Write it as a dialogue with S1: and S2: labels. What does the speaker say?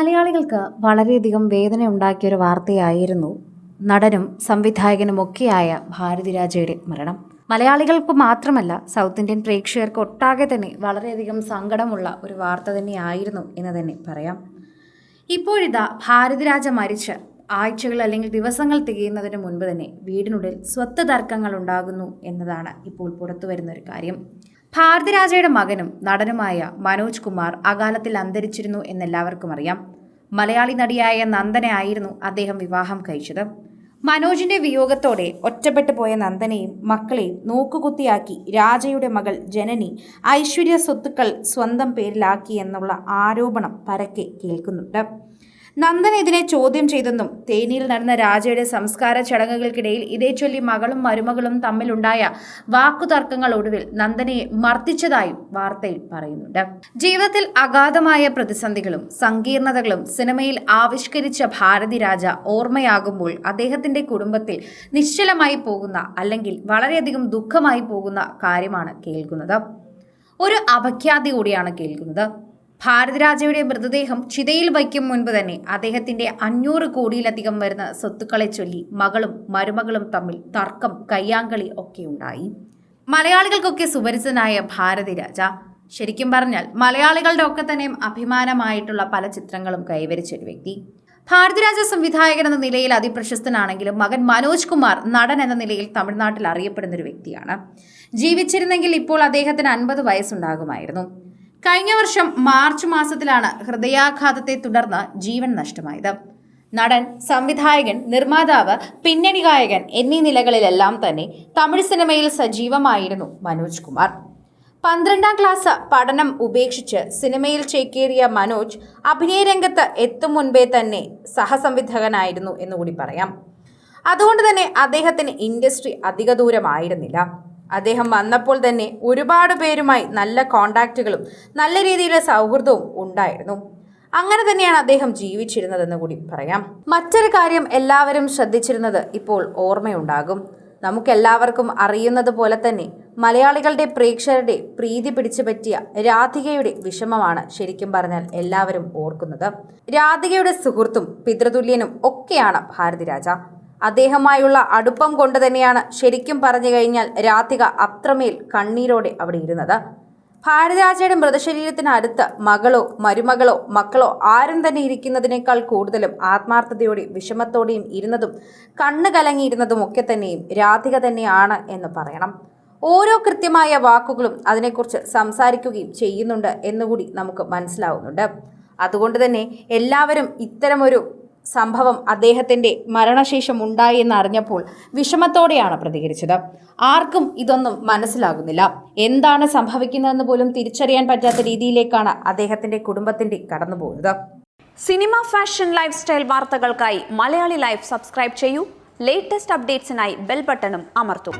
S1: മലയാളികൾക്ക് വളരെയധികം വേദന ഉണ്ടാക്കിയൊരു വാർത്തയായിരുന്നു നടനും സംവിധായകനുമൊക്കെയായ ഭാരതിരാജയുടെ മരണം. മലയാളികൾക്ക് മാത്രമല്ല, സൗത്ത് ഇന്ത്യൻ പ്രേക്ഷകർക്ക് ഒട്ടാകെ തന്നെ വളരെയധികം സങ്കടമുള്ള ഒരു വാർത്ത തന്നെയായിരുന്നു എന്ന് തന്നെ പറയാം. ഇപ്പോഴിതാ ഭാരതിരാജ മരിച്ച് ആഴ്ചകൾ അല്ലെങ്കിൽ ദിവസങ്ങൾ തികയുന്നതിന് മുൻപ് തന്നെ വീടിനുള്ളിൽ സ്വത്ത് തർക്കങ്ങൾ ഉണ്ടാകുന്നു എന്നതാണ് ഇപ്പോൾ പുറത്തു വരുന്നൊരു കാര്യം. ഭാരതിരാജയുടെ മകനും നടനുമായ മനോജ് കുമാർ അകാലത്തിൽ അന്തരിച്ചിരുന്നു എന്നെല്ലാവർക്കും അറിയാം. മലയാളി നടിയായ നന്ദനെ ആയിരുന്നു അദ്ദേഹം വിവാഹം കഴിച്ചത്. മനോജിന്റെ വിയോഗത്തോടെ ഒറ്റപ്പെട്ടു പോയ നന്ദനെയും മക്കളെയും നോക്കുകുത്തിയാക്കി രാജയുടെ മകൾ ജനനി ഐശ്വര്യ സ്വത്തുക്കൾ സ്വന്തം പേരിലാക്കി എന്നുള്ള ആരോപണം പരക്കെ കേൾക്കുന്നുണ്ട്. നന്ദൻ ഇതിനെ ചോദ്യം ചെയ്തെന്നും തേനിയിൽ നടന്ന രാജയുടെ സംസ്കാര ചടങ്ങുകൾക്കിടയിൽ ഇതേ ചൊല്ലി മകളും മരുമകളും തമ്മിലുണ്ടായ വാക്കുതർക്കങ്ങൾ ഒടുവിൽ നന്ദനയെ മർദ്ദിച്ചതായും വാർത്തയിൽ പറയുന്നുണ്ട്. ജീവിതത്തിൽ അഗാധമായ പ്രതിസന്ധികളും സങ്കീർണതകളും സിനിമയിൽ ആവിഷ്കരിച്ച ഭാരതിരാജ ഓർമ്മയാകുമ്പോൾ അദ്ദേഹത്തിന്റെ കുടുംബത്തിൽ നിശ്ചലമായി പോകുന്ന അല്ലെങ്കിൽ വളരെയധികം ദുഃഖമായി പോകുന്ന കാര്യമാണ് കേൾക്കുന്നത്. ഒരു അപഖ്യാതി കൂടിയാണ് കേൾക്കുന്നത്. ഭാരതിരാജയുടെ മൃതദേഹം ചിതയിൽ വയ്ക്കും മുൻപ് തന്നെ അദ്ദേഹത്തിന്റെ 500 കോടിയിലധികം വരുന്ന സ്വത്തുക്കളെ ചൊല്ലി മകളും മരുമകളും തമ്മിൽ തർക്കം, കയ്യാങ്കളി ഒക്കെ ഉണ്ടായി. മലയാളികൾക്കൊക്കെ സുപരിചിതനായ ഭാരതിരാജ ശരിക്കും പറഞ്ഞാൽ മലയാളികളുടെ ഒക്കെ തന്നെ അഭിമാനമായിട്ടുള്ള പല ചിത്രങ്ങളും കൈവരിച്ചൊരു വ്യക്തി. ഭാരതിരാജ സംവിധായകൻ എന്ന നിലയിൽ അതിപ്രശസ്തനാണെങ്കിലും മകൻ മനോജ് കുമാർ നടൻ എന്ന നിലയിൽ തമിഴ്നാട്ടിൽ അറിയപ്പെടുന്ന ഒരു വ്യക്തിയാണ്. ജീവിച്ചിരുന്നെങ്കിൽ ഇപ്പോൾ അദ്ദേഹത്തിന് 50 വയസ്സുണ്ടാകുമായിരുന്നു. കഴിഞ്ഞ വർഷം മാർച്ച് മാസത്തിലാണ് ഹൃദയാഘാതത്തെ തുടർന്ന് ജീവൻ നഷ്ടമായത്. നടൻ, സംവിധായകൻ, നിർമ്മാതാവ്, പിന്നണി ഗായകൻ എന്നീ നിലകളിലെല്ലാം തന്നെ തമിഴ് സിനിമയിൽ സജീവമായിരുന്നു മനോജ് കുമാർ. 12ാം ക്ലാസ് പഠനം ഉപേക്ഷിച്ച് സിനിമയിൽ ചേക്കേറിയ മനോജ് അഭിനയ രംഗത്ത് എത്തും മുൻപേ തന്നെ സഹസംവിധായകനായിരുന്നു എന്നുകൂടി പറയാം. അതുകൊണ്ട് തന്നെ അദ്ദേഹത്തിന് ഇൻഡസ്ട്രി അധിക ദൂരമായിരുന്നില്ല. അദ്ദേഹം വന്നപ്പോൾ തന്നെ ഒരുപാട് പേരുമായി നല്ല കോണ്ടാക്റ്റുകളും നല്ല രീതിയിലുള്ള സൗഹൃദവും ഉണ്ടായിരുന്നു. അങ്ങനെ തന്നെയാണ് അദ്ദേഹം ജീവിച്ചിരുന്നതെന്ന് കൂടി പറയാം. മറ്റൊരു കാര്യം എല്ലാവരും ശ്രദ്ധിച്ചിരുന്നത് ഇപ്പോൾ ഓർമ്മയുണ്ടാകും. നമുക്കെല്ലാവർക്കും അറിയുന്നത് പോലെ തന്നെ മലയാളികളുടെ പ്രേക്ഷകരുടെ പ്രീതി പിടിച്ചു പറ്റിയ രാധികയുടെ വിഷമമാണ് ശരിക്കും പറഞ്ഞാൽ എല്ലാവരും ഓർക്കുന്നത്. രാധികയുടെ സുഹൃത്തും പിതൃതുല്യനും ഒക്കെയാണ് ഭാരതിരാജ. അദ്ദേഹമായുള്ള അടുപ്പം കൊണ്ട് തന്നെയാണ് ശരിക്കും പറഞ്ഞു കഴിഞ്ഞാൽ രാധിക അത്രമേൽ കണ്ണീരോടെ അവിടെ ഇരുന്നത്. ഭാരതിരാജയുടെ മൃതശരീരത്തിനടുത്ത് മകളോ മരുമകളോ മക്കളോ ആരും തന്നെ ഇരിക്കുന്നതിനേക്കാൾ കൂടുതലും ആത്മാർത്ഥതയോടെയും വിഷമത്തോടെയും ഇരുന്നതും കണ്ണ് കലങ്ങിയിരുന്നതും ഒക്കെ തന്നെയും രാധിക തന്നെയാണ് എന്ന് പറയണം. ഓരോ കൃത്യമായ വാക്കുകളും അതിനെക്കുറിച്ച് സംസാരിക്കുകയും ചെയ്യുന്നുണ്ട് എന്നുകൂടി നമുക്ക് മനസ്സിലാവുന്നുണ്ട്. അതുകൊണ്ട് തന്നെ എല്ലാവരും ഇത്തരമൊരു സംഭവം അദ്ദേഹത്തിൻ്റെ മരണശേഷം ഉണ്ടായി എന്നറിഞ്ഞപ്പോൾ വിഷമത്തോടെയാണ് പ്രതികരിച്ചത്. ആർക്കും ഇതൊന്നും മനസ്സിലാകുന്നില്ല. എന്താണ് സംഭവിക്കുന്നതെന്ന് പോലും തിരിച്ചറിയാൻ പറ്റാത്ത രീതിയിലേക്കാണ് അദ്ദേഹത്തിൻ്റെ കുടുംബത്തിൻ്റെ കടന്നുപോകുന്നത്.
S2: സിനിമ, ഫാഷൻ, ലൈഫ് സ്റ്റൈൽ വാർത്തകൾക്കായി മലയാളി ലൈഫ് സബ്സ്ക്രൈബ് ചെയ്യൂ. ലേറ്റസ്റ്റ് അപ്ഡേറ്റ്സിനായി ബെൽ ബട്ടണും അമർത്തൂ.